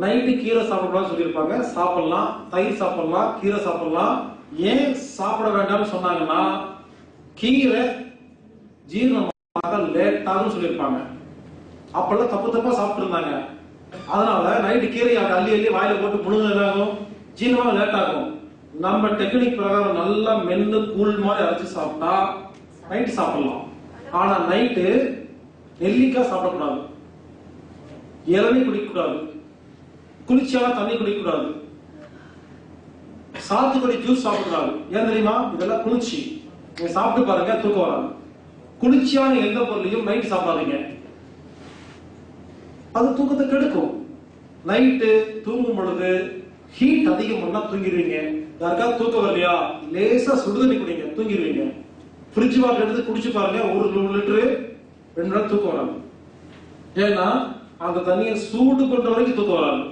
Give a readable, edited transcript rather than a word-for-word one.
Night கீரை சாப்பிடலாம் சொல்லியிருப்பாங்க. சாப்பிடலாம், தயிர் சாப்பிடலாம், கீரை சாப்பிடலாம். ஏன் சாப்பிட வேண்டாம்னு சொன்னாங்கன்னா கீரை ஜீரணமாக லேட்டாகும் சொல்லியிருப்பாங்க. அப்பெல்லாம் தப்பு தப்பா சாப்பிட்டு இருந்தாங்க. அதனால நைட்டு கீரையை அள்ளி அள்ளி வாயில போட்டு முழுங்கும் ஜீரணமாக லேட் ஆகும். நம்ம டெக்னிக் பிரகாரம் நல்லா மென்னு கூழ் மாதிரி அரைச்சு சாப்பிட்டா நைட்டு சாப்பிடலாம். ஆனா நைட்டு நெல்லிக்காய் சாப்பிடக்கூடாது, இளநீர் குடிக்கக்கூடாது, குளிர்ச்சியான தண்ணி குடிக்கக்கூடாது, சாத்துக்குடி ஜூஸ் சாப்பிடக்கூடாது. ஏன் தெரியுமா? இதெல்லாம் குளிர்ச்சி. நீங்க சாப்பிட்டு பாருங்க, தூக்கம் வராது. குளிர்ச்சியான எந்த பொருளையும் நைட்டு சாப்பிடாதீங்க, அது தூக்கத்தை கெடுக்கும். நைட்டு தூங்கும் பொழுது ஹீட் அதிகம் பண்ணா தூங்கிடுவீங்க. யாருக்காவது தூக்கம் வரலையா, லேசா சுடுதண்ணி குடிங்க, தூங்கிடுவீங்க. ஃப்ரிட்ஜ் வாட்டர் எடுத்து குடிச்சு பாருங்க, 1 லிட்டரு 2 நாள் தூக்கம் வராது. ஏன்னா அந்த தண்ணியை சூடு பண்ற வரைக்கும் தூக்கம் வராது.